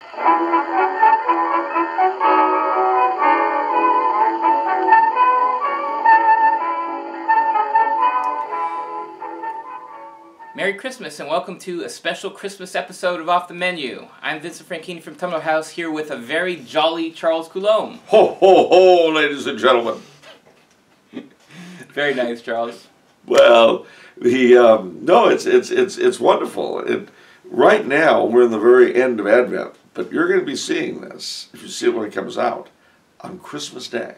Merry Christmas and welcome to a special Christmas episode of Off the Menu. I'm Vincent Frankini from Tunnel House here with a very jolly Charles Coulombe. Ho, ho, ho, ladies and gentlemen. Very nice, Charles. Well, no, it's wonderful. Right now, we're in the very end of Advent, but you're going to be seeing this, if you see it when it comes out, on Christmas Day.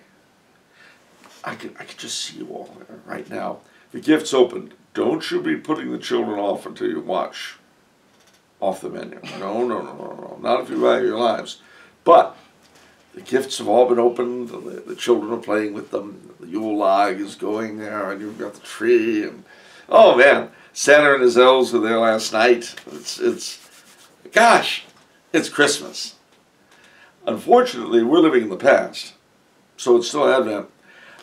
I could just see you all there right now. The gift's opened. Don't you be putting the children off until you watch Off the Menu. No. Not if you value your lives. But the gifts have all been opened. The children are playing with them. The Yule log is going there, and you've got the tree. And oh man, Santa and his elves were there last night. Gosh, it's Christmas. Unfortunately, we're living in the past, so it's still Advent.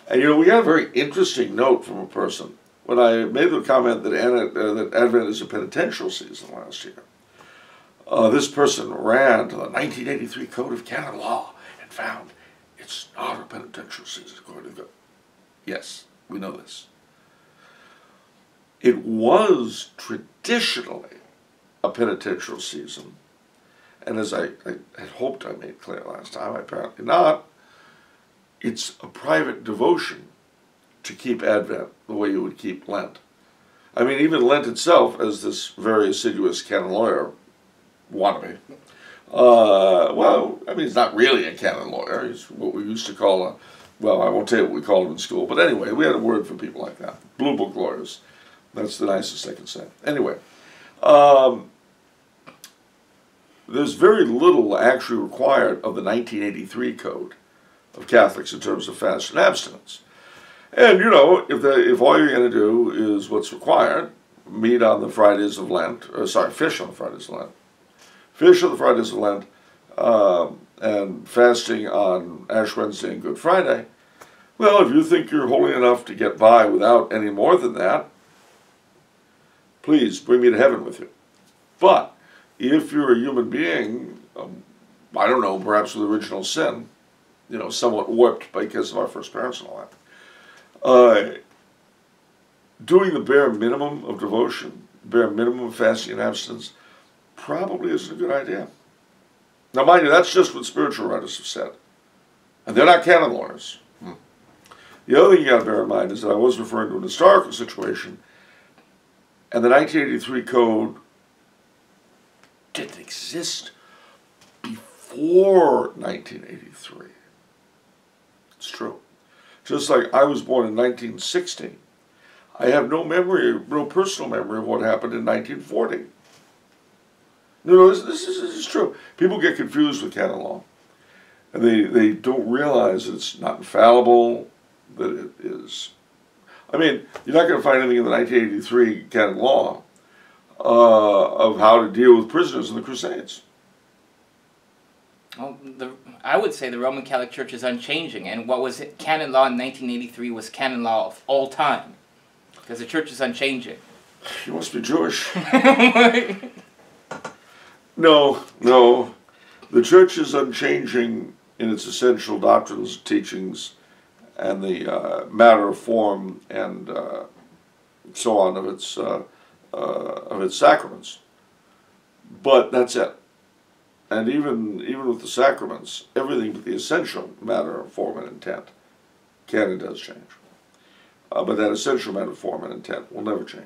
And you know, we got a very interesting note from a person when I made the comment that Advent is a penitential season last year. This person ran to the 1983 Code of Canon Law and found it's not a penitential season according to God. Yes, we know this. It was traditionally a penitential season, and as I had hoped I made clear last time, apparently not. It's a private devotion to keep Advent the way you would keep Lent. I mean, even Lent itself, as this very assiduous canon lawyer wannabe, well, I mean, he's not really a canon lawyer. He's what we used to call well, I won't tell you what we called him in school, but anyway, we had a word for people like that. Blue book lawyers. That's the nicest I can say. Anyway, there's very little actually required of the 1983 Code of Catholics in terms of fast and abstinence. And you know, if all you're going to do is what's required, meat on the Fridays of Lent, fish on the Fridays of Lent, fish on the Fridays of Lent, and fasting on Ash Wednesday and Good Friday, well, if you think you're holy enough to get by without any more than that, please bring me to heaven with you. But if you're a human being, I don't know, perhaps with original sin, you know, somewhat warped because of our first parents and all that, doing the bare minimum of devotion, bare minimum of fasting and abstinence, probably isn't a good idea. Now, mind you, that's just what spiritual writers have said. And they're not canon lawyers. The other thing you got to bear in mind is that I was referring to an historical situation, and the 1983 Code didn't exist before 1983. It's true. Just like I was born in 1960, I have no memory, no personal memory of what happened in 1940. No, this is true. People get confused with canon law, and they don't realize that it's not infallible, that it is. I mean, you're not going to find anything in the 1983 canon law of how to deal with prisoners in the Crusades. Well, I would say the Roman Catholic Church is unchanging, and what was canon law in 1983 was canon law of all time, because the Church is unchanging. You must be Jewish. No. The Church is unchanging in its essential doctrines, teachings, and the matter of form and so on of its sacraments. But that's it. And even with the sacraments, everything but the essential matter of form and intent, canon does change. But that essential matter of form and intent will never change.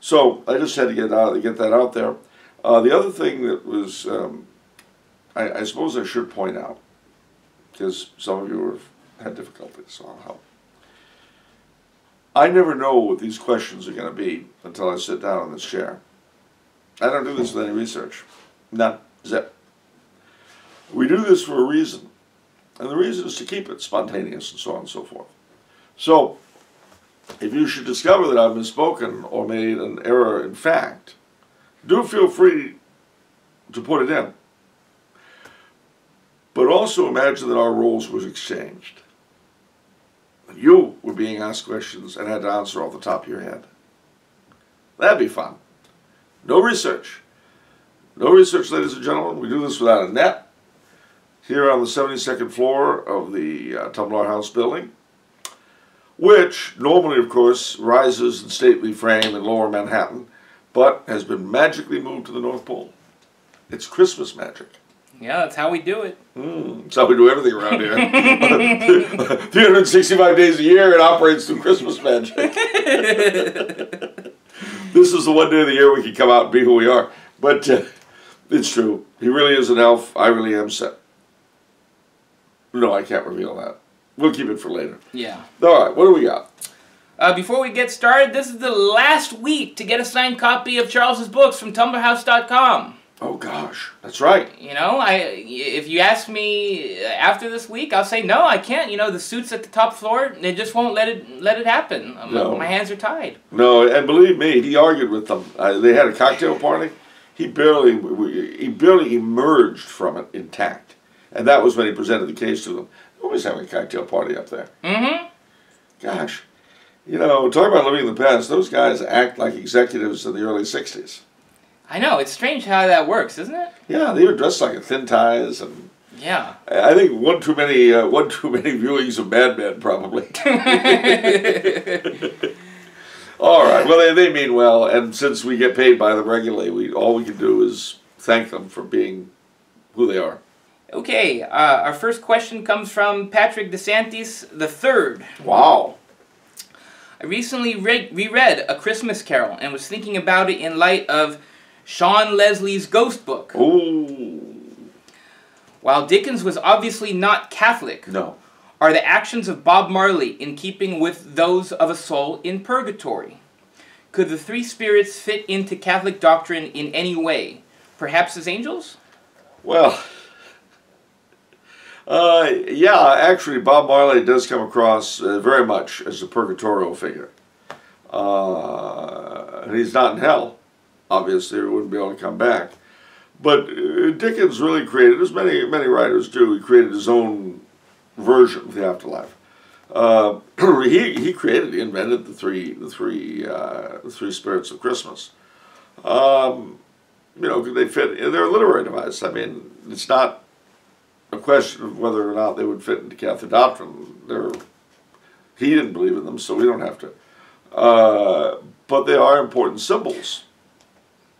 So I just had to get that out there. The other thing that was, I suppose I should point out, because some of you have had difficulties, so I'll help. I never know what these questions are going to be until I sit down in this chair. I don't do this with any research. None. Zip. We do this for a reason, and the reason is to keep it spontaneous and so on and so forth. So, if you should discover that I've misspoken or made an error in fact, do feel free to put it in. But also imagine that our roles were exchanged. You were being asked questions and had to answer off the top of your head. That'd be fun. No research. No research, ladies and gentlemen. We do this without a net. Here on the 72nd floor of the Tumblr House building, which normally, of course, rises in stately frame in lower Manhattan, but has been magically moved to the North Pole. It's Christmas magic. Yeah, that's how we do it. That's how we do everything around here. 365 days a year, it operates through Christmas magic. This is the one day of the year we can come out and be who we are. But it's true. He really is an elf. I really am set. No, I can't reveal that. We'll keep it for later. Yeah. All right, what do we got? Before we get started, this is the last week to get a signed copy of Charles's books from TumblrHouse.com. Oh gosh, that's right. You know, if you ask me after this week, I'll say no, I can't. You know, the suits at the top floor, they just won't let it happen. No. My hands are tied. No, and believe me, he argued with them. They had a cocktail party. He barely emerged from it intact, and that was when he presented the case to them. Always having a cocktail party up there. Mm-hmm. Gosh, you know, talk about living in the past. Those guys act like executives in the early '60s. I know, it's strange how that works, isn't it? Yeah, they were dressed like in thin ties, and yeah, I think one too many viewings of Mad Men, probably. All right, well, they mean well, and since we get paid by them regularly, all we can do is thank them for being who they are. Okay, our first question comes from Patrick DeSantis III. Wow. I recently reread A Christmas Carol and was thinking about it in light of Sean Leslie's Ghost Book. Ooh. While Dickens was obviously not Catholic, No. are the actions of Bob Marley in keeping with those of a soul in Purgatory? Could the three spirits fit into Catholic doctrine in any way? Perhaps as angels? Well, yeah, actually, Bob Marley does come across very much as a purgatorial figure. And he's not in hell. Obviously, he wouldn't be able to come back. But Dickens really created, as many writers do, he created his own version of the afterlife. He invented the three spirits of Christmas. You know, could they fit? They're a literary device. I mean, it's not a question of whether or not they would fit into Catholic doctrine. He didn't believe in them, so we don't have to. But they are important symbols.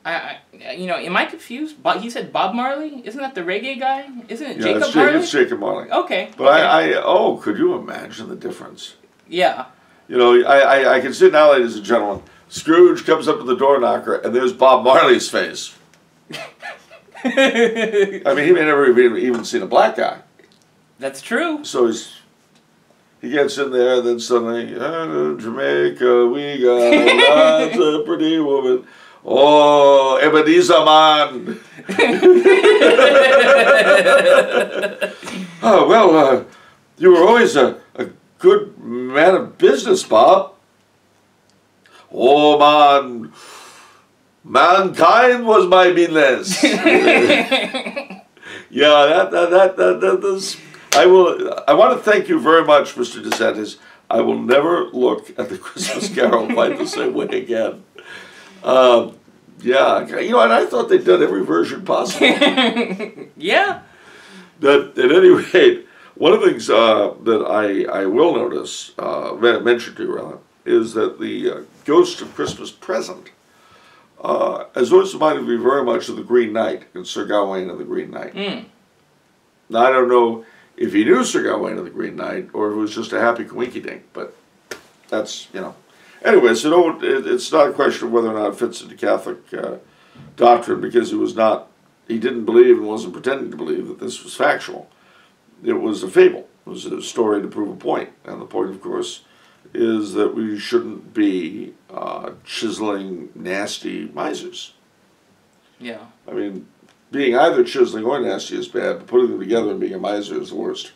You know, am I confused? He said Bob Marley? Isn't that the reggae guy? Isn't it Jacob it's Marley? It's Jacob Marley. Okay. But could you imagine the difference? Yeah. You know, I can see now, ladies and gentlemen, Scrooge comes up to the door knocker, and there's Bob Marley's face. I mean, he may never even seen a black guy. That's true. So he gets in there, and then suddenly, Jamaica, we got lots of pretty woman. Oh, Ebenezer man. Oh, well, you were always a good man of business, Bob. Oh, man. Mankind was my business. Yeah, that's. I want to thank you very much, Mr. DeSantis. I will never look at the Christmas Carol quite the same way again. Yeah, you know, and I thought they'd done every version possible. Yeah. That, at any rate, one of the things that I will notice, mention to you rather, is that the Ghost of Christmas Present has always reminded me very much of the Green Knight in Sir Gawain and the Green Knight. Mm. Now, I don't know if he knew Sir Gawain and the Green Knight or if it was just a happy coinky-dink, but that's, you know. Anyway, so it's not a question of whether or not it fits into Catholic doctrine, because he didn't believe and wasn't pretending to believe that this was factual. It was a fable. It was a story to prove a point. And the point, of course, is that we shouldn't be chiseling nasty misers. Yeah. I mean, being either chiseling or nasty is bad, but putting them together and being a miser is the worst.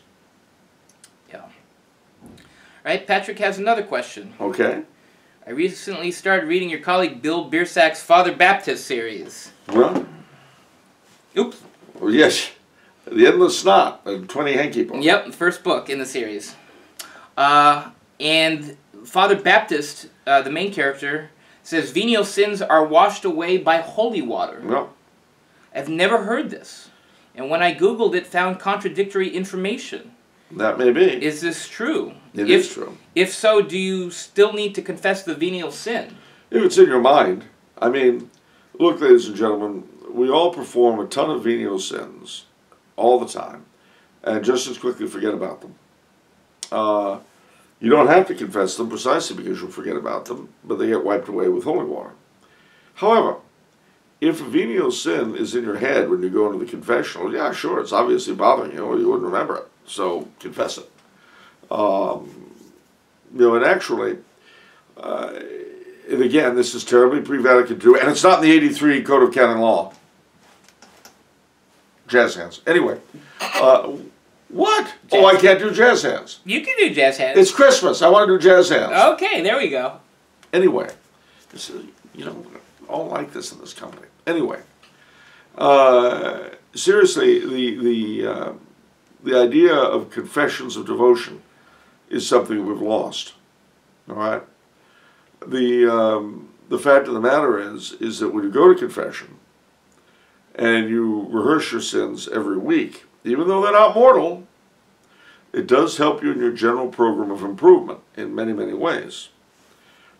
Yeah. All right, Patrick has another question. Okay. I recently started reading your colleague Bill Biersack's Father Baptist series. Well? Oops. Well, yes. The Endless Snot, a 20 hanky book. Yep, first book in the series. And Father Baptist, the main character, says venial sins are washed away by holy water. Well. I've never heard this. And when I Googled it, found contradictory information. That may be. Is this true? It is true. If so, do you still need to confess the venial sin? If it's in your mind. I mean, look, ladies and gentlemen, we all perform a ton of venial sins all the time, and just as quickly forget about them. You don't have to confess them precisely because you'll forget about them, but they get wiped away with holy water. However, if a venial sin is in your head when you go into the confessional, yeah, sure, it's obviously bothering you, or you wouldn't remember it, so confess it. And actually, and again, this is terribly pre-Vatican II, and it's not in the 83 Code of Canon Law. Jazz hands. Anyway, what? Oh, I can't do jazz hands. You can do jazz hands. It's Christmas. I want to do jazz hands. Okay, there we go. Anyway, this is, all like this in this company. Anyway, seriously, the idea of confessions of devotion is something we've lost. All right. The fact of the matter is that when you go to confession and you rehearse your sins every week, even though they're not mortal, it does help you in your general program of improvement in many, many ways.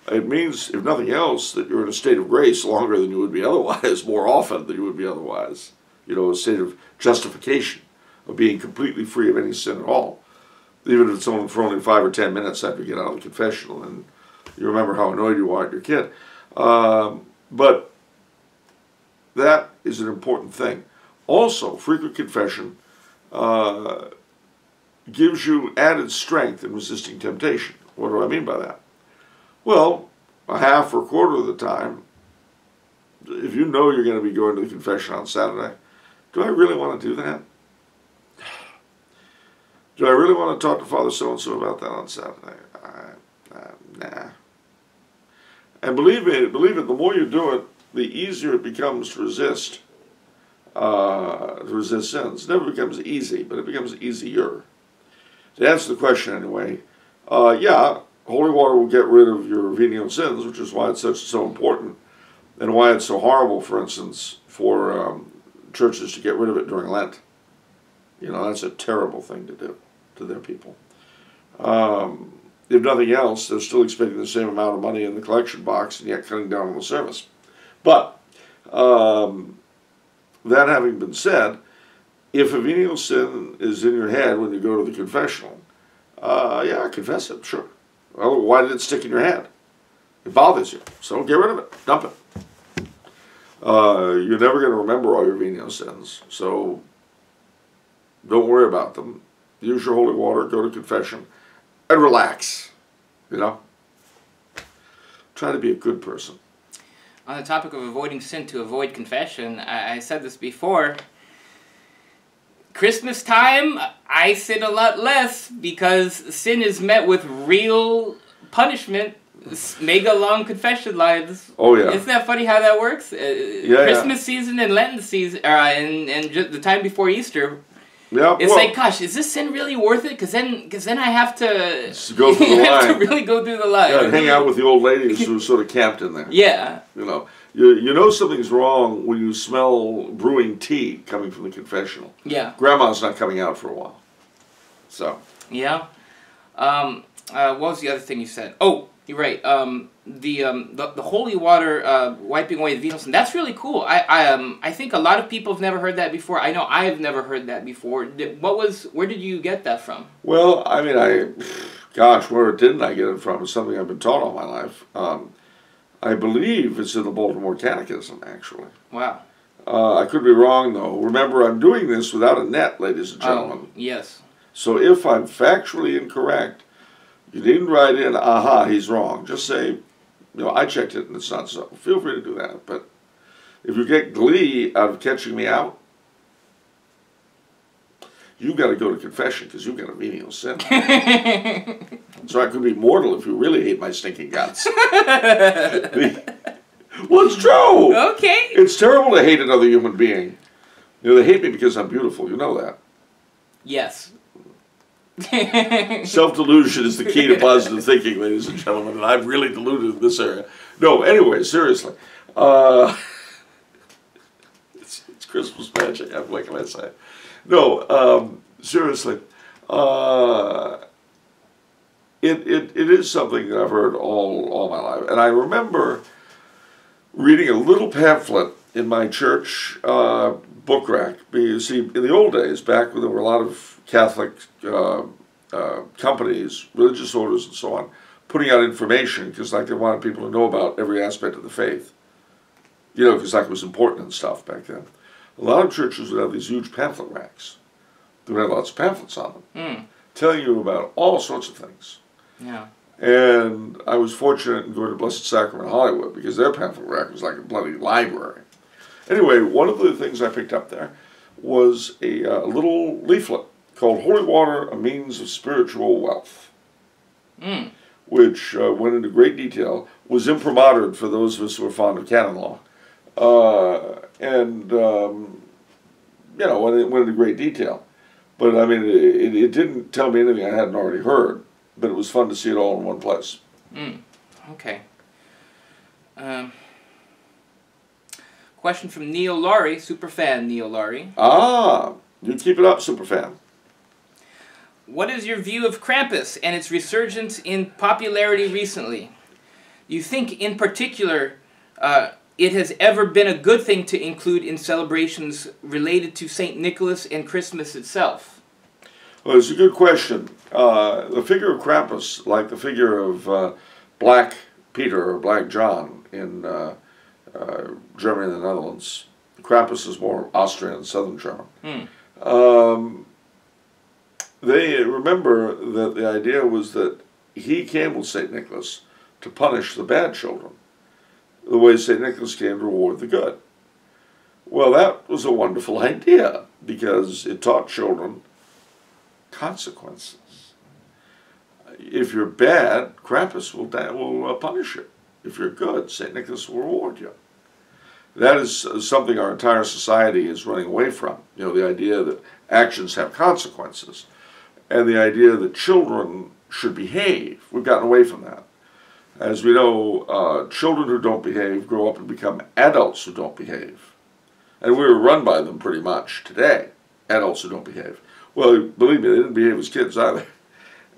It means, if nothing else, that you're in a state of grace longer than you would be otherwise, more often than you would be otherwise. A state of justification, of being completely free of any sin at all. Even if it's only for only 5 or 10 minutes after you get out of the confessional and you remember how annoyed you are at your kid. But that is an important thing. Also, frequent confession gives you added strength in resisting temptation. What do I mean by that? Well, a half or a quarter of the time, if you know you're going to be going to the confession on Saturday, do I really want to do that? Do I really want to talk to Father so-and-so about that on Saturday? Nah. And believe me, the more you do it, the easier it becomes to resist sins. It never becomes easy, but it becomes easier. To answer the question anyway, yeah, holy water will get rid of your venial sins, which is why it's so important, and why it's so horrible, for instance, for churches to get rid of it during Lent. That's a terrible thing to do to their people. If nothing else, they're still expecting the same amount of money in the collection box and yet cutting down on the service. But, that having been said, if a venial sin is in your head when you go to the confessional, yeah, confess it, sure. Well, why did it stick in your head? It bothers you, so get rid of it, dump it. You're never going to remember all your venial sins, so don't worry about them. Use your holy water, go to confession, and relax, Try to be a good person. On the topic of avoiding sin to avoid confession, I said this before. Christmas time, I sin a lot less because sin is met with real punishment. Mega long confession lines. Oh yeah. Isn't that funny how that works? Christmas season and Lenten season, and just the time before Easter. Yeah, it's like, gosh, is this sin really worth it? Because then I have to go through the line. have to really go through the line. Yeah, hang out with the old ladies who sort of camped in there. Yeah. You know something's wrong when you smell brewing tea coming from the confessional. Yeah. Grandma's not coming out for a while. So. Yeah. What was the other thing you said? Oh, you're right. The holy water wiping away the venial sin. That's really cool. I think a lot of people have never heard that before. I know I've never heard that before. Where did you get that from? Well, I mean, gosh, where didn't I get it from? It's something I've been taught all my life. I believe it's in the Baltimore Catechism, actually. Wow. I could be wrong, though. Remember, I'm doing this without a net, ladies and gentlemen. Oh, yes. So if I'm factually incorrect, you needn't write in, aha, he's wrong. Just say, I checked it and it's not so. Feel free to do that. But if you get glee out of catching me out, you've got to go to confession because you've got a venial sin. So I could be mortal if you really hate my stinking guts. Well, it's true. Okay. It's terrible to hate another human being. They hate me because I'm beautiful. You know that. Yes. Self-delusion is the key to positive thinking, ladies and gentlemen, and I've really deluded in this area. No, anyway, seriously. It's Christmas magic. What can I say? No, seriously. It is something that I've heard all my life. And I remember reading a little pamphlet in my church book rack. You see, in the old days, back when there were a lot of Catholic companies, religious orders and so on, putting out information because like they wanted people to know about every aspect of the faith. You know, because like it was important and stuff back then. A lot of churches would have these huge pamphlet racks. They would have lots of pamphlets on them, telling you about all sorts of things. Yeah. And I was fortunate in going to Blessed Sacrament Hollywood because their pamphlet rack was like a bloody library. Anyway, one of the things I picked up there was a little leaflet called Holy Water, a Means of Spiritual Wealth, which went into great detail, was imprimatur for those of us who are fond of canon law. You know, went into great detail. But, I mean, it didn't tell me anything I hadn't already heard, but it was fun to see it all in one place. Okay. Question from Neil Laurie, superfan Neil Laurie. Ah, you keep it up, superfan. What is your view of Krampus and its resurgence in popularity recently? You think, in particular, it has ever been a good thing to include in celebrations related to St. Nicholas and Christmas itself? Well, it's a good question. The figure of Krampus, like the figure of Black Peter or Black John in Germany and the Netherlands, Krampus is more Austrian and Southern German. They remember that the idea was that he came with St. Nicholas to punish the bad children, the way St. Nicholas came to reward the good. Well, that was a wonderful idea because it taught children consequences. If you're bad, Krampus will punish you. If you're good, St. Nicholas will reward you. That is something our entire society is running away from. You know, the idea that actions have consequences and the idea that children should behave. We've gotten away from that. As we know, children who don't behave grow up and become adults who don't behave. And we're run by them pretty much today, adults who don't behave. Well, believe me, they didn't behave as kids either.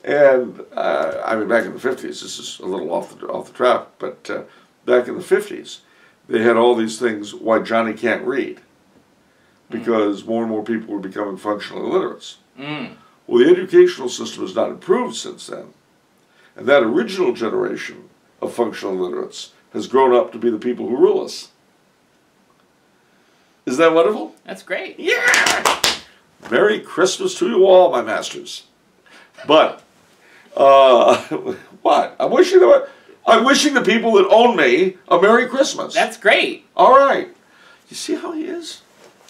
And, I mean, back in the 50s, this is a little off the track, but back in the 50s, they had all these things, why Johnny can't read, because more and more people were becoming functional illiterates. Well, the educational system has not improved since then. And that original generation of functional illiterates has grown up to be the people who rule us. Isn't that wonderful? That's great. Yeah! Merry Christmas to you all, my masters. But, what? I'm wishing the people that own me a Merry Christmas. That's great. All right. You see how he is?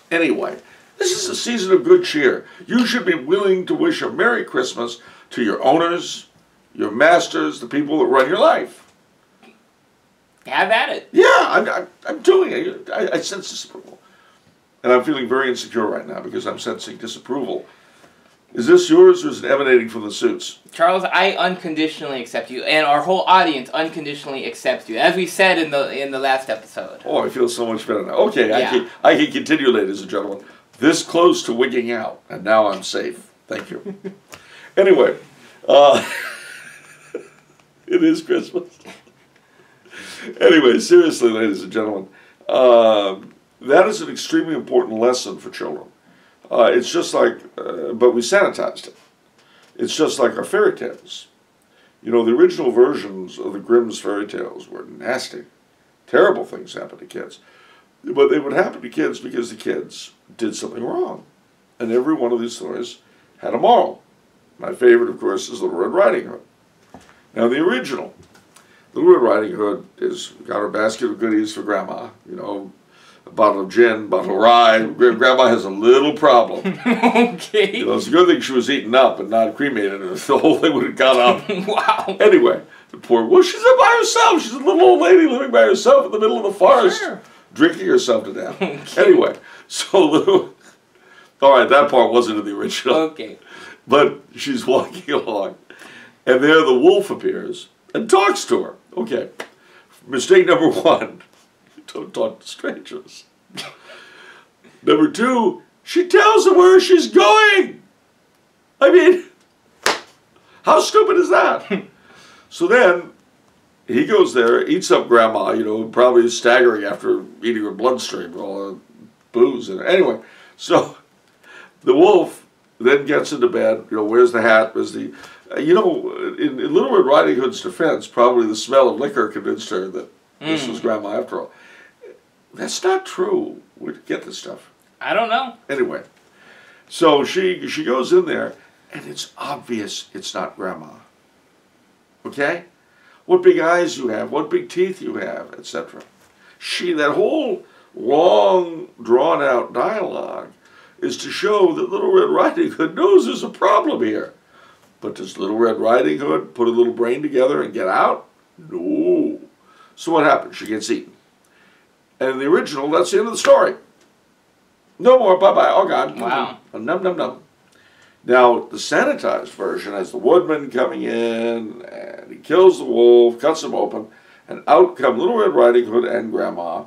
Anyway, this is a season of good cheer. You should be willing to wish a Merry Christmas to your owners, your masters, the people that run your life. Have at it. Yeah, I'm doing it. I sense disapproval. And I'm feeling very insecure right now because I'm sensing disapproval. Is this yours or is it emanating from the suits? Charles, I unconditionally accept you, and our whole audience unconditionally accepts you, as we said in the last episode. Oh, I feel so much better now. Okay, Yeah. I can continue, ladies and gentlemen. This close to wigging out, and now I'm safe. Thank you. Anyway, it is Christmas. Anyway, seriously, ladies and gentlemen, that is an extremely important lesson for children. It's just like, but we sanitized it. It's just like our fairy tales. You know, the original versions of the Grimm's fairy tales were nasty. Terrible things happened to kids. But they would happen to kids because the kids did something wrong. And every one of these stories had a moral. My favorite, of course, is Little Red Riding Hood. Now, the original, Little Red Riding Hood has got her basket of goodies for Grandma, you know, a bottle of gin, bottle of rye. Grandma has a little problem. Okay. You know, it's a good thing she was eaten up and not cremated, or the whole thing would have gone up. Wow. Anyway, the poor, well, she's by herself. She's a little old lady living by herself in the middle of the forest, Sure. drinking herself to death. Okay. Anyway, so, all right, that part wasn't in the original. Okay. But she's walking along, and there the wolf appears and talks to her. Okay, mistake number one. Don't talk to strangers. Number two, she tells him where she's going. I mean, how stupid is that? So then, he goes there, eats up Grandma, you know, probably staggering after eating her bloodstream with all the booze in it. Anyway, so the wolf then gets into bed, you know, wears the hat, wears the... you know, in Little Red Riding Hood's defense, probably the smell of liquor convinced her that this was Grandma after all. That's not true. Where'd you get this stuff? I don't know. Anyway, so she goes in there, and it's obvious it's not Grandma. Okay? What big eyes you have, what big teeth you have, etc. That whole long, drawn-out dialogue is to show that Little Red Riding Hood knows there's a problem here. But does Little Red Riding Hood put a little brain together and get out? No. So what happens? She gets eaten. And in the original, that's the end of the story. No more, bye-bye, all gone. Wow. Num, num, num. Now, the sanitized version has the woodman coming in, and he kills the wolf, cuts him open, and out come Little Red Riding Hood and Grandma,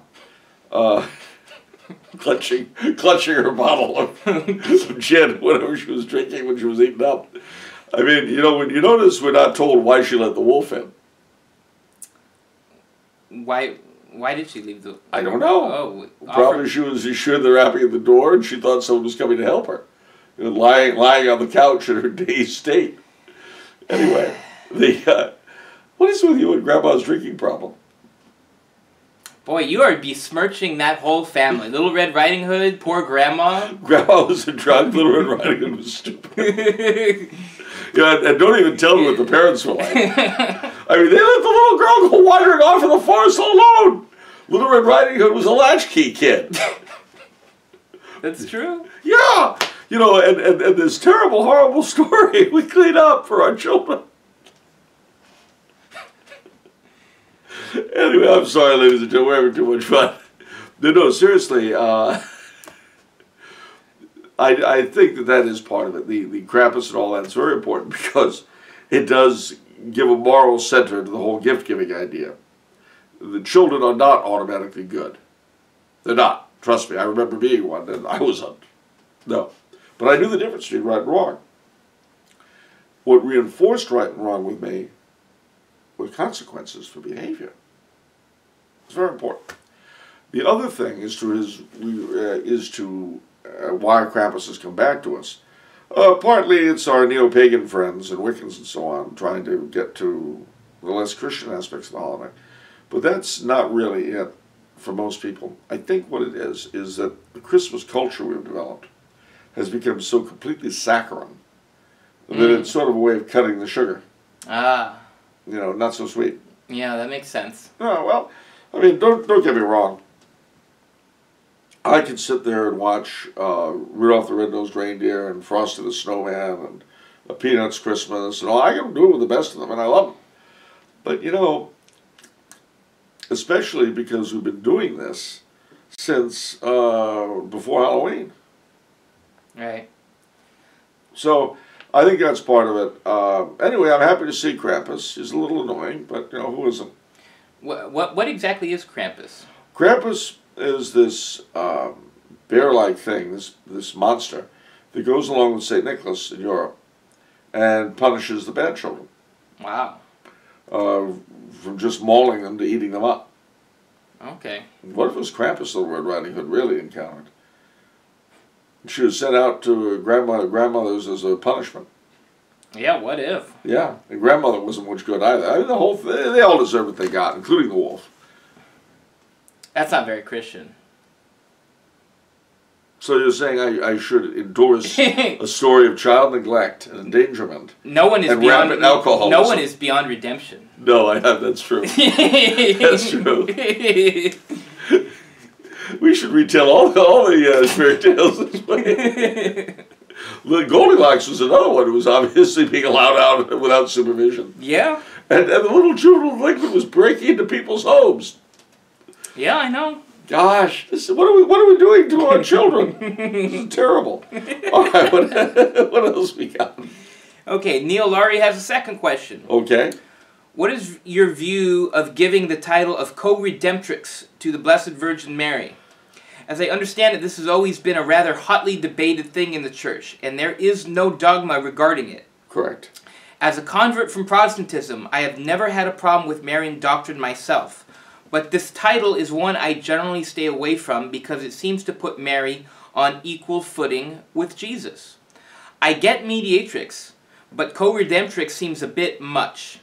clutching her bottle of gin, whatever she was drinking when she was eaten up. I mean, you know, when you notice we're not told why she let the wolf in. Why did she leave the... I don't know. Probably she was assured they're rapping at the door and she thought someone was coming to help her. You know, lying on the couch in her dazed state. Anyway, what is with you and Grandma's drinking problem? Boy, you are besmirching that whole family. Little Red Riding Hood, poor Grandma. Grandma was a drunk, Little Red Riding Hood was stupid. Yeah, and don't even tell me what the parents were like. I mean, they let the little girl go wandering off in the forest alone. Little Red Riding Hood was a latchkey kid. That's true. Yeah. You know, and this terrible, horrible story we clean up for our children. Anyway, I'm sorry, ladies and gentlemen, we're having too much fun. No, seriously, I think that is part of it. The Krampus and all that is very important because it does give a moral center to the whole gift-giving idea. The children are not automatically good. They're not. Trust me, I remember being one, and I wasn't. No. But I knew the difference between right and wrong. What reinforced right and wrong with me were consequences for behavior. It's very important. The other thing is why Krampus has come back to us. Partly it's our neo-pagan friends and Wiccans and so on trying to get to the less Christian aspects of the holiday. But that's not really it for most people. I think what it is that the Christmas culture we've developed has become so completely saccharine that it's sort of a way of cutting the sugar. Ah. You know, not so sweet. Yeah, that makes sense. Oh, well, I mean, don't get me wrong. I could sit there and watch Rudolph the Red-Nosed Reindeer and Frosty the Snowman and A Peanuts Christmas and all. I can do it with the best of them, and I love them. But, you know, especially because we've been doing this since before Halloween. Right. So, I think that's part of it. Anyway, I'm happy to see Krampus. He's a little annoying, but, you know, who isn't? What exactly is Krampus? Krampus is this bear-like thing, this monster, that goes along with St. Nicholas in Europe and punishes the bad children. Wow. From just mauling them to eating them up. Okay. What if it was Krampus Little Red Riding Hood really encountered? She was sent out to grandmother's as a punishment. Yeah, what if? Yeah, and grandmother wasn't much good either. I mean, the whole thing, they all deserve what they got, including the wolf. That's not very Christian. So you're saying I should endorse a story of child neglect and endangerment? No one is and beyond rampant alcoholism. No one is beyond redemption. No, that's true. That's true. We should retell all the fairy tales this way. Goldilocks was another one who was obviously being allowed out without supervision. Yeah. And the little children of Lincoln was breaking into people's homes. Yeah, I know. Gosh, what are we doing to our children? This is terrible. All right, what else we got? Okay, Neil Laurie has a second question. Okay. What is your view of giving the title of Co-Redemptrix to the Blessed Virgin Mary? As I understand it, this has always been a rather hotly debated thing in the church, and there is no dogma regarding it. Correct. As a convert from Protestantism, I have never had a problem with Marian doctrine myself, but this title is one I generally stay away from because it seems to put Mary on equal footing with Jesus. I get mediatrix, but co-redemptrix seems a bit much.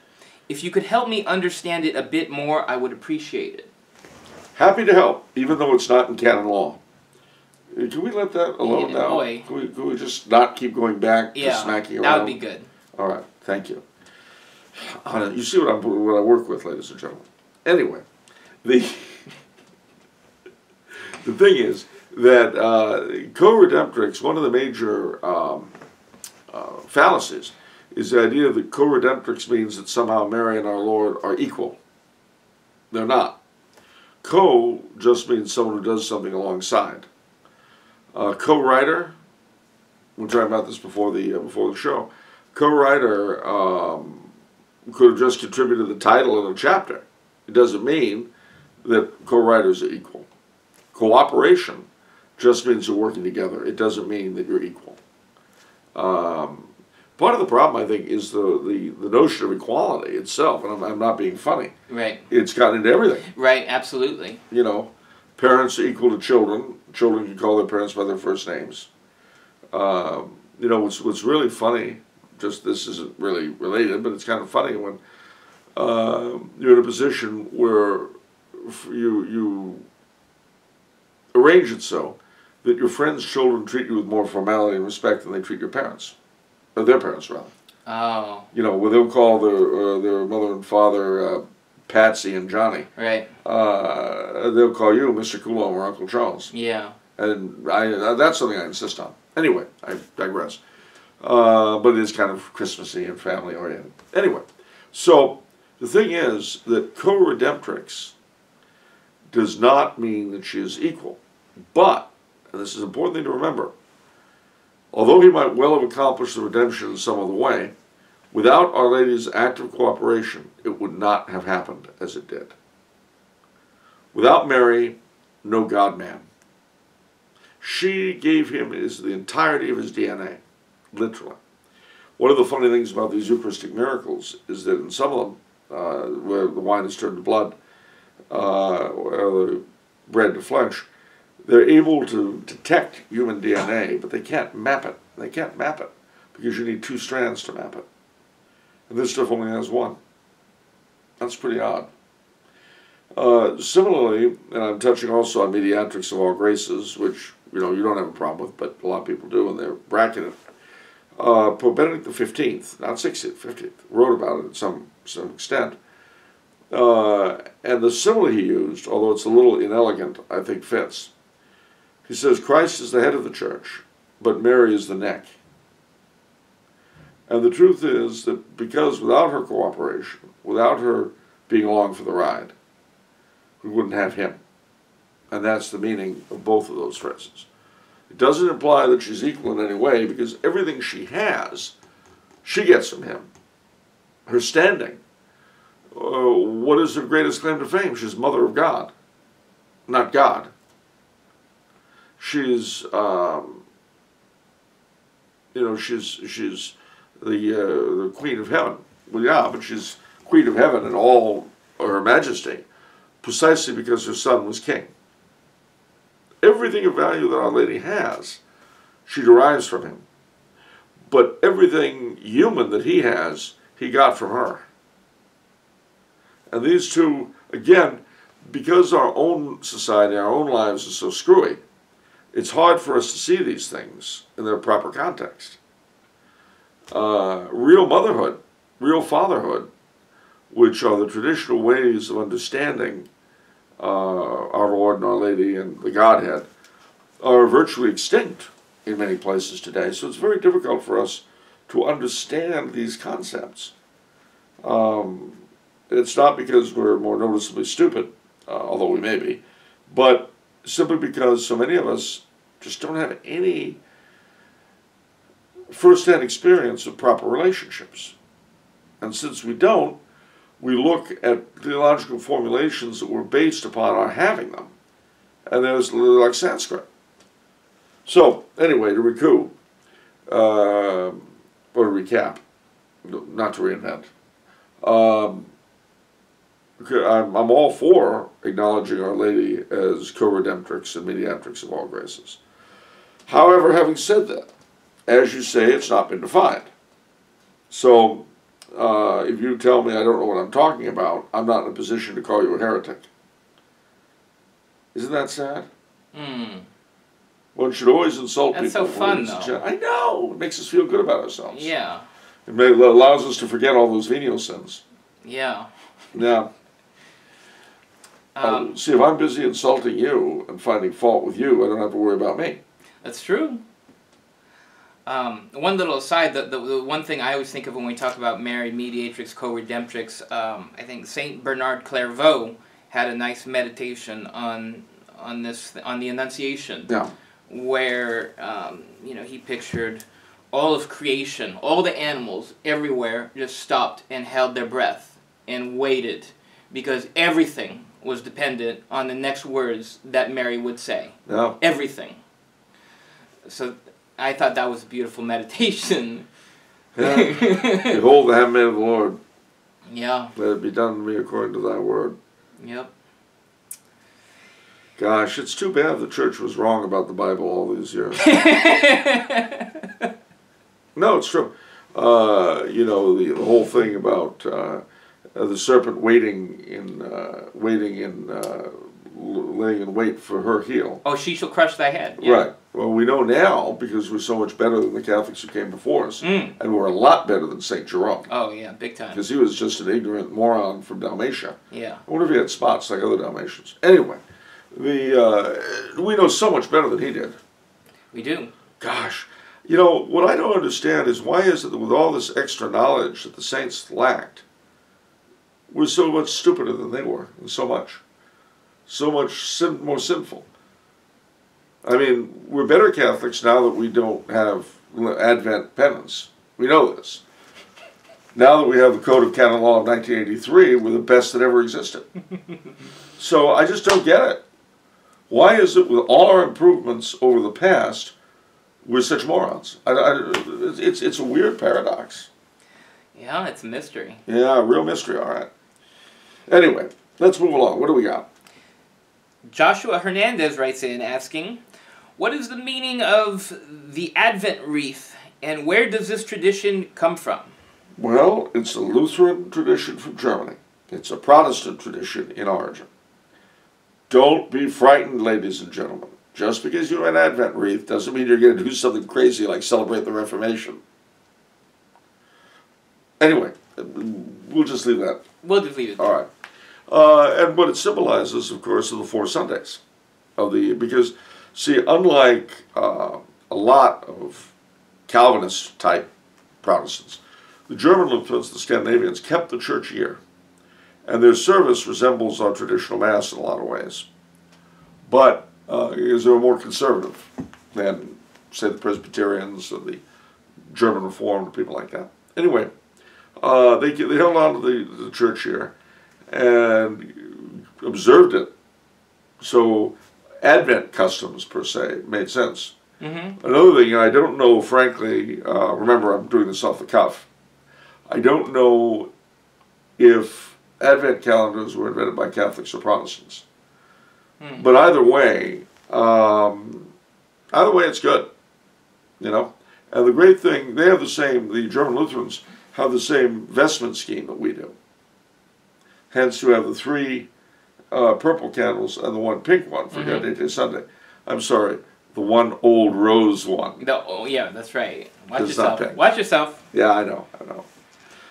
If you could help me understand it a bit more, I would appreciate it. Happy to help, even though it's not in canon law. Can we let that alone now? Boy. Can we just not keep going back to smacking around? That would be good. All right, thank you. You see what I work with, ladies and gentlemen. Anyway, the thing is that co-redemptrix, one of the major fallacies, is the idea that co-redemptrix means that somehow Mary and our Lord are equal. They're not. Co just means someone who does something alongside. Co-writer, we were talking about this before the show. Co-writer could have just contributed the title in a chapter. It doesn't mean that co-writers are equal. Cooperation just means you're working together. It doesn't mean that you're equal. Part of the problem, I think, is the notion of equality itself, and I'm not being funny. Right. It's gotten into everything. Right, absolutely. You know, parents are equal to children. Children can call their parents by their first names. You know, what's really funny, just this isn't really related, but it's kind of funny when you're in a position where you arrange it so that your friends' children treat you with more formality and respect than they treat your parents. Or their parents, rather. Oh. You know, where they'll call their mother and father Patsy and Johnny. Right. They'll call you Mr. Coulombe or Uncle Charles. Yeah. And that's something I insist on. Anyway, I digress. But it is kind of Christmassy and family-oriented. Anyway, so the thing is that co-redemptrix does not mean that she is equal. But, and this is an important thing to remember, although he might well have accomplished the redemption in some other way, without Our Lady's active cooperation, it would not have happened as it did. Without Mary, no God-man. She gave him the entirety of his DNA, literally. One of the funny things about these Eucharistic miracles is that in some of them, where the wine is turned to blood, or the bread to flesh, they're able to detect human DNA, but they can't map it. They can't map it because you need 2 strands to map it. And this stuff only has 1. That's pretty odd. Similarly, and I'm touching also on mediatrix of all graces, which you don't have a problem with, but a lot of people do, and they're bracketed. Pope Benedict XV, not 16th, 15th, wrote about it to some extent. And the simile he used, although it's a little inelegant, I think fits. He says, Christ is the head of the church, but Mary is the neck. And the truth is that because without her cooperation, without her being along for the ride, we wouldn't have him. And that's the meaning of both of those phrases. It doesn't imply that she's equal in any way, because everything she has, she gets from him. Her standing. What is her greatest claim to fame? She's Mother of God, not God. She's, she's the Queen of Heaven. Well, yeah, but she's Queen of Heaven in all her majesty, precisely because her son was king. Everything of value that Our Lady has, she derives from him. But everything human that he has, he got from her. And these two, again, because our own society, our own lives are so screwy, it's hard for us to see these things in their proper context. Real motherhood, real fatherhood, which are the traditional ways of understanding our Lord and Our Lady and the Godhead, are virtually extinct in many places today. So it's very difficult for us to understand these concepts. It's not because we're more noticeably stupid, although we may be, but simply because so many of us just don't have any first-hand experience of proper relationships. And since we don't, we look at theological formulations that were based upon our having them and there's like Sanskrit. So, anyway, to recoup, or to recap, not to reinvent, I'm all for acknowledging Our Lady as Co-Redemptrix and Mediatrix of all graces. However, having said that, as you say, it's not been defined. So, if you tell me I don't know what I'm talking about, I'm not in a position to call you a heretic. Isn't that sad? One should always insult people. That's so fun, though. I know. It makes us feel good about ourselves. Yeah. It allows us to forget all those venial sins. Yeah. Yeah. See, if I'm busy insulting you and finding fault with you, I don't have to worry about me. That's true. One little aside, the one thing I always think of when we talk about Mary, Mediatrix, Co-Redemptrix, I think Saint Bernard Clairvaux had a nice meditation on the Annunciation. Yeah. Where he pictured all of creation, all the animals everywhere just stopped and held their breath and waited because everything was dependent on the next words that Mary would say. Yeah. Everything. So I thought that was a beautiful meditation. Yeah. Behold the handmaid of the Lord. Yeah. Let it be done to me according to thy word. Yep. Gosh, it's too bad the church was wrong about the Bible all these years. No, it's true. The whole thing about the serpent laying in wait for her heel. Oh, she shall crush thy head. Yeah. Right. Well, we know now because we're so much better than the Catholics who came before us, and we're a lot better than St. Jerome. Oh yeah, big time. Because he was just an ignorant moron from Dalmatia. Yeah. I wonder if he had spots like other Dalmatians. Anyway. We know so much better than he did. We do. Gosh. What I don't understand is why is it that with all this extra knowledge that the saints lacked, we're so much stupider than they were, and so much more sinful. I mean, we're better Catholics now that we don't have Advent penance. We know this. Now that we have the Code of Canon Law of 1983, we're the best that ever existed. So I just don't get it. Why is it with all our improvements over the past, we're such morons? It's a weird paradox. Yeah, it's a mystery. Yeah, a real mystery, all right. Anyway, let's move along. What do we got? Joshua Hernandez writes in asking, what is the meaning of the Advent Wreath, and where does this tradition come from? Well, it's a Lutheran tradition from Germany. It's a Protestant tradition in origin. Don't be frightened, ladies and gentlemen. Just because you have an Advent wreath doesn't mean you're going to do something crazy like celebrate the Reformation. Anyway, we'll just leave that. We'll just leave it there. All right. And what it symbolizes, of course, are the 4 Sundays of the year. Because, see, unlike a lot of Calvinist-type Protestants, the German Lutherans, the Scandinavians, kept the church year. And their service resembles our traditional Mass in a lot of ways. But because they were more conservative than, say, the Presbyterians or the German Reformed, people like that. Anyway, they held on to the church year and observed it. So Advent customs, per se, made sense. Another thing, I don't know, frankly, remember I'm doing this off the cuff, I don't know if Advent calendars were invented by Catholics or Protestants. But either way it's good, And the great thing, they have the German Lutherans have the same vestment scheme that we do. Hence, you have the 3 purple candles and the 1 pink one for Gaudete Sunday. I'm sorry, the 1 old rose one. Oh, yeah, that's right. Watch It's not yourself. pink. Watch yourself. Yeah, I know.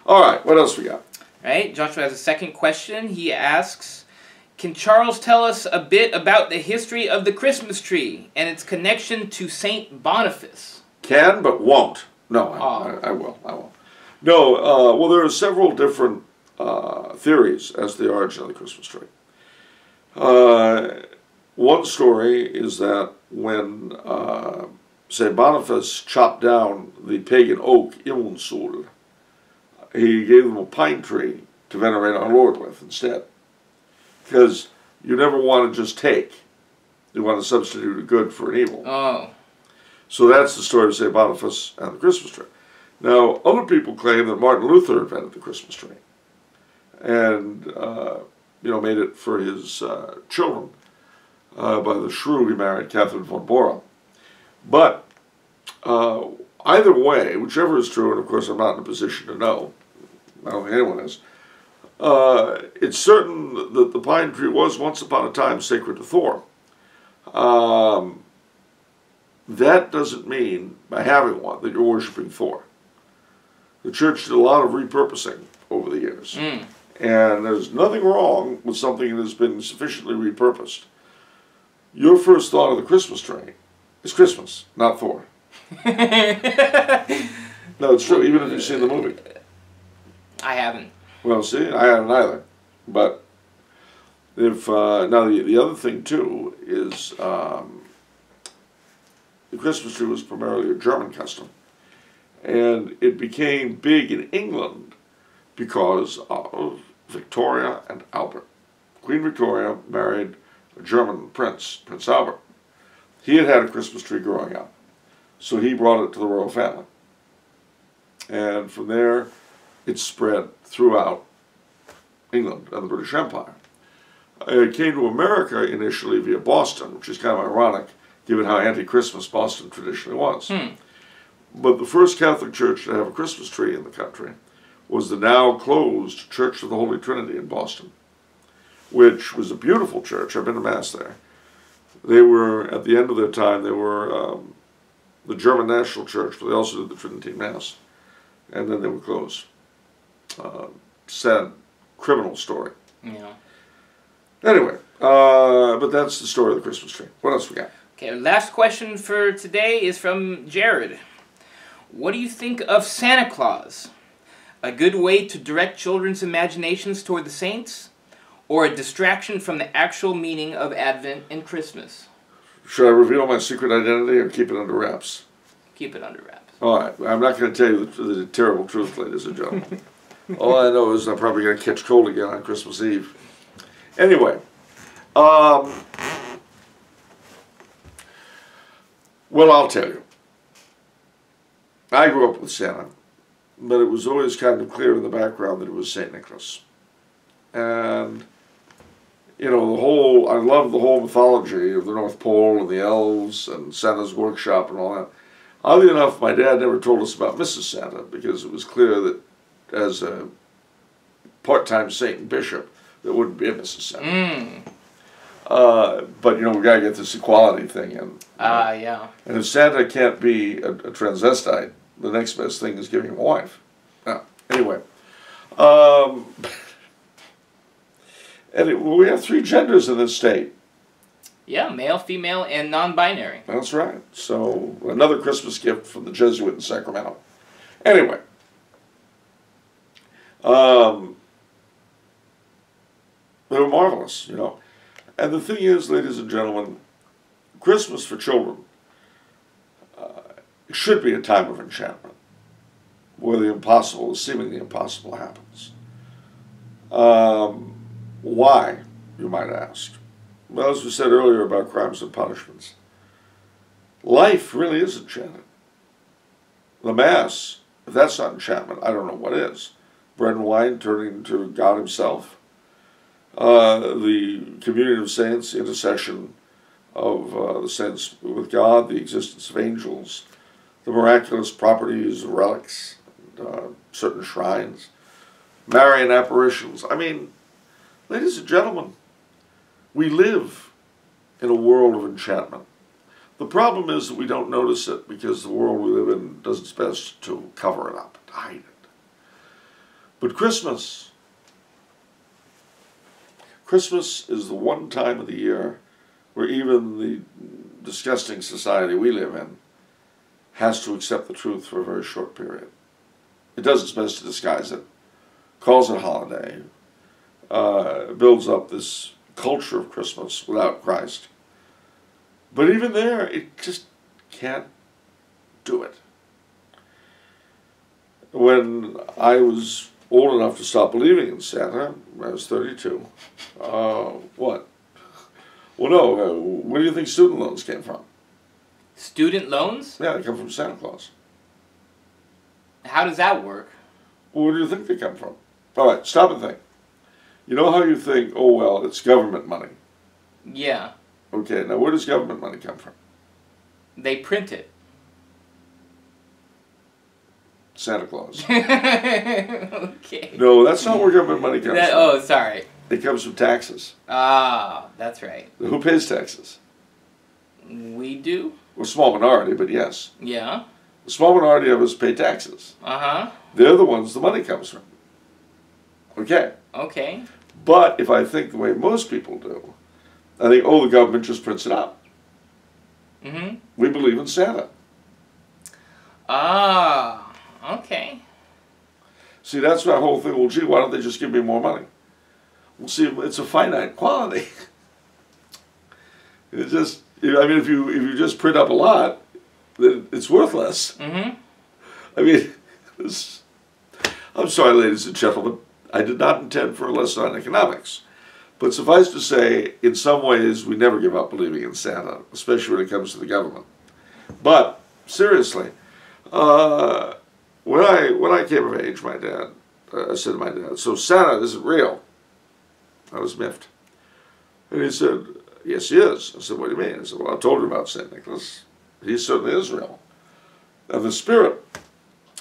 All right, what else we got? Right, Joshua has a second question. He asks, can Charles tell us a bit about the history of the Christmas tree and its connection to Saint Boniface? Can, but won't. No, I will. No, well, there are several different theories as to the origin of the Christmas tree. One story is that when St. Boniface chopped down the pagan oak, Immensul, he gave them a pine tree to venerate our Lord with instead. Because you never want to just take. They want to substitute a good for an evil. Oh. So that's the story of St. Boniface and the Christmas tree. Now, other people claim that Martin Luther invented the Christmas tree and, made it for his children by the shrew he married, Catherine von Bora. But either way, whichever is true, and of course I'm not in a position to know, I don't think anyone is, it's certain that the pine tree was once upon a time sacred to Thor. That doesn't mean, by having one, that you're worshiping Thor. The church did a lot of repurposing over the years. And there's nothing wrong with something that has been sufficiently repurposed. Your first thought of the Christmas tree is Christmas, not Thor. No, it's true, even if you've seen the movie. I haven't. Well, see, I haven't either. But if now the other thing too is the Christmas tree was primarily a German custom, and it became big in England because of Victoria and Albert. Queen Victoria married a German prince, Prince Albert. He had had a Christmas tree growing up, so he brought it to the royal family. And from there, it spread throughout England and the British Empire. It came to America initially via Boston, which is kind of ironic, given how anti-Christmas Boston traditionally was. But the first Catholic church to have a Christmas tree in the country was the now closed Church of the Holy Trinity in Boston, which was a beautiful church. I've been to Mass there. They were, at the end of their time, they were the German National Church, but they also did the Tridentine Mass. And then they were closed. Sad, criminal story. Yeah. Anyway, but that's the story of the Christmas tree. What else we got? Okay, last question for today is from Jared. What do you think of Santa Claus? A good way to direct children's imaginations toward the saints? Or a distraction from the actual meaning of Advent and Christmas? Should I reveal my secret identity or keep it under wraps? Keep it under wraps. All right. I'm not going to tell you the terrible truth, ladies and gentlemen. All I know is I'm probably going to catch cold again on Christmas Eve. Anyway. Well, I'll tell you. I grew up with Santa, but it was always kind of clear in the background that it was St. Nicholas. And, I love the whole mythology of the North Pole and the elves and Santa's workshop and all that. Oddly enough, my dad never told us about Mrs. Santa because it was clear that as a part-time Saint and bishop, there wouldn't be a Mrs. Santa. But, we got to get this equality thing in. Yeah. And if Santa can't be a transvestite, the next best thing is giving him a wife. Anyway. We have 3 genders in this state. Yeah, male, female, and non-binary. That's right. So, another Christmas gift from the Jesuit in Sacramento. Anyway. They were marvelous, And the thing is, ladies and gentlemen, Christmas for children should be a time of enchantment, where the impossible, the seemingly impossible, happens. Why, you might ask? Well, as we said earlier about crimes and punishments, life really is enchanted. The Mass, if that's not enchantment, I don't know what is. Bread and wine turning into God himself. The communion of saints, the intercession of the saints with God, the existence of angels, the miraculous properties of relics, certain shrines, Marian apparitions. I mean, ladies and gentlemen, we live in a world of enchantment. The problem is that we don't notice it because the world we live in does its best to cover it up, to hide it. But Christmas is the one time of the year where even the disgusting society we live in has to accept the truth for a very short period. It does its best to disguise it, calls it a holiday, builds up this culture of Christmas without Christ. But even there, it just can't do it. When I was old enough to stop believing in Santa, I was 32. Well, no. Where do you think student loans came from? Student loans? Yeah, they come from Santa Claus. How does that work? Well, where do you think they come from? All right, stop and think. You know how you think, oh, well, it's government money. Yeah. Okay, now where does government money come from? They print it. Santa Claus. Okay. No, that's not where government money comes from. Oh, sorry. It comes from taxes. Ah, that's right. Who pays taxes? We do? Well, a small minority, but yes. Yeah. A small minority of us pay taxes. Uh-huh. They're the ones the money comes from. Okay. Okay. But if I think the way most people do, I think, oh, the government just prints it out. Mm-hmm. We believe in Santa. Ah, okay. See, that's my whole thing. Well, gee, why don't they just give me more money? Well, see, it's a finite quantity. It's just, I mean, if you just print up a lot, then it's worth less. Mm-hmm. I mean, I'm sorry, ladies and gentlemen, I did not intend for a lesson on economics. But suffice to say, in some ways, we never give up believing in Santa, especially when it comes to the government. But, seriously, when I came of age, my dad, I said to my dad, so Santa isn't real. I was miffed. And he said, yes, he is. I said, what do you mean? He said, well, I told you about St. Nicholas. He certainly is real. And the spirit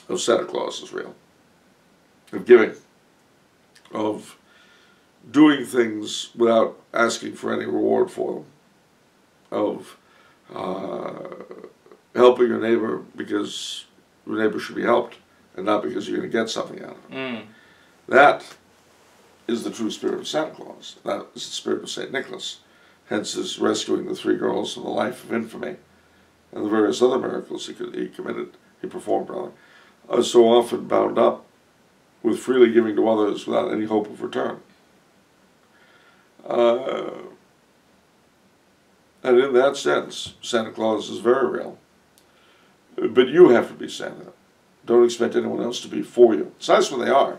of Santa Claus is real. Of giving. Of doing things without asking for any reward for them. Of helping your neighbor because your neighbor should be helped and not because you're going to get something out of it. Mm. That is the true spirit of Santa Claus. That is the spirit of St. Nicholas. Hence his rescuing the 3 girls from the life of infamy and the various other miracles he performed, are so often bound up with freely giving to others without any hope of return. And in that sense, Santa Claus is very real. But you have to be Santa. Don't expect anyone else to be for you. It's nice when they are.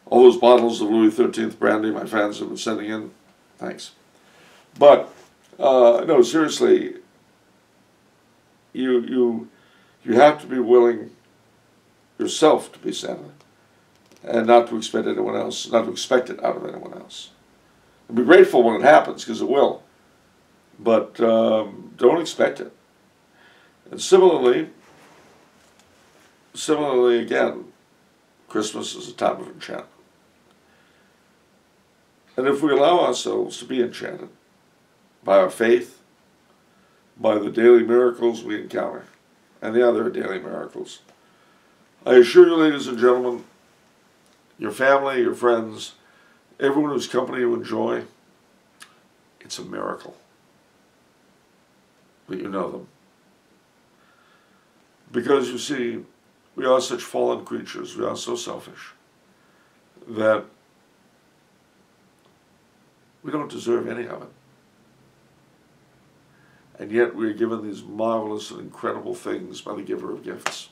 All those bottles of Louis XIII brandy my fans have been sending in, thanks. But, no, seriously, you have to be willing yourself to be Santa and not to expect anyone else, not to expect it out of anyone else. And be grateful when it happens, because it will. But don't expect it. And similarly, again, Christmas is a time of enchantment. And if we allow ourselves to be enchanted by our faith, by the daily miracles we encounter, and the other daily miracles, I assure you, ladies and gentlemen, your family, your friends, everyone whose company you enjoy, it's a miracle that you know them. Because, you see, we are such fallen creatures, we are so selfish, that we don't deserve any of it. And yet we are given these marvelous and incredible things by the giver of gifts.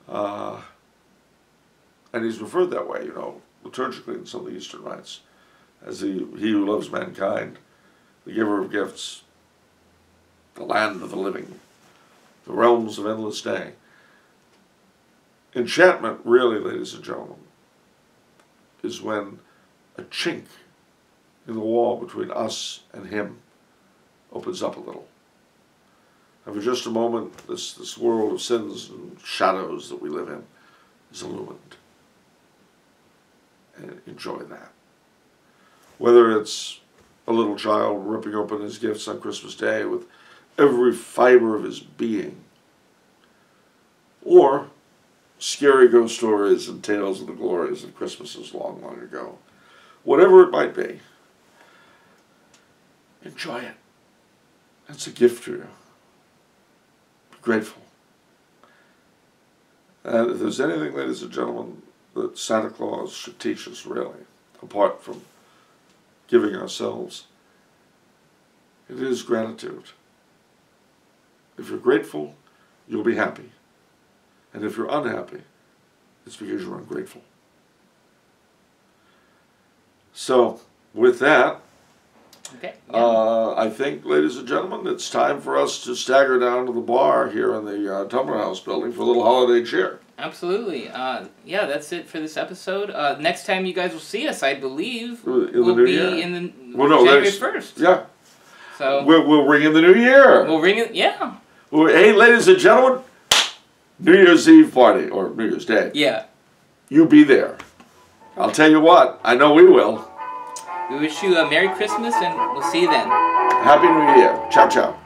And he's referred that way, you know, liturgically in some of the Eastern rites, as he who loves mankind, the giver of gifts, the land of the living, the realms of endless day. Enchantment, really, ladies and gentlemen, is when a chink in the wall between us and him opens up a little. And for just a moment, this world of sins and shadows that we live in is illumined. And enjoy that. Whether it's a little child ripping open his gifts on Christmas Day with every fiber of his being, or scary ghost stories and tales of the glories of Christmases long, long ago. Whatever it might be, enjoy it. It's a gift to you. Be grateful. And if there's anything, ladies and gentlemen, that Santa Claus should teach us, really, apart from giving ourselves, it is gratitude. If you're grateful, you'll be happy. And if you're unhappy, it's because you're ungrateful. So, with that, Okay. Yeah. I think, ladies and gentlemen, it's time for us to stagger down to the bar here in the Tumblr House building for a little holiday cheer. Absolutely. Yeah, that's it for this episode. Next time you guys will see us, I believe, In the will new be year. in the Well, no, January 1st. Yeah. So We'll ring in the new year. we'll ring it. Yeah. Hey, ladies and gentlemen, New Year's Eve party, or New Year's Day. Yeah. You be there. I'll tell you what, I know we will. We wish you a Merry Christmas, and we'll see you then. Happy New Year. Ciao, ciao.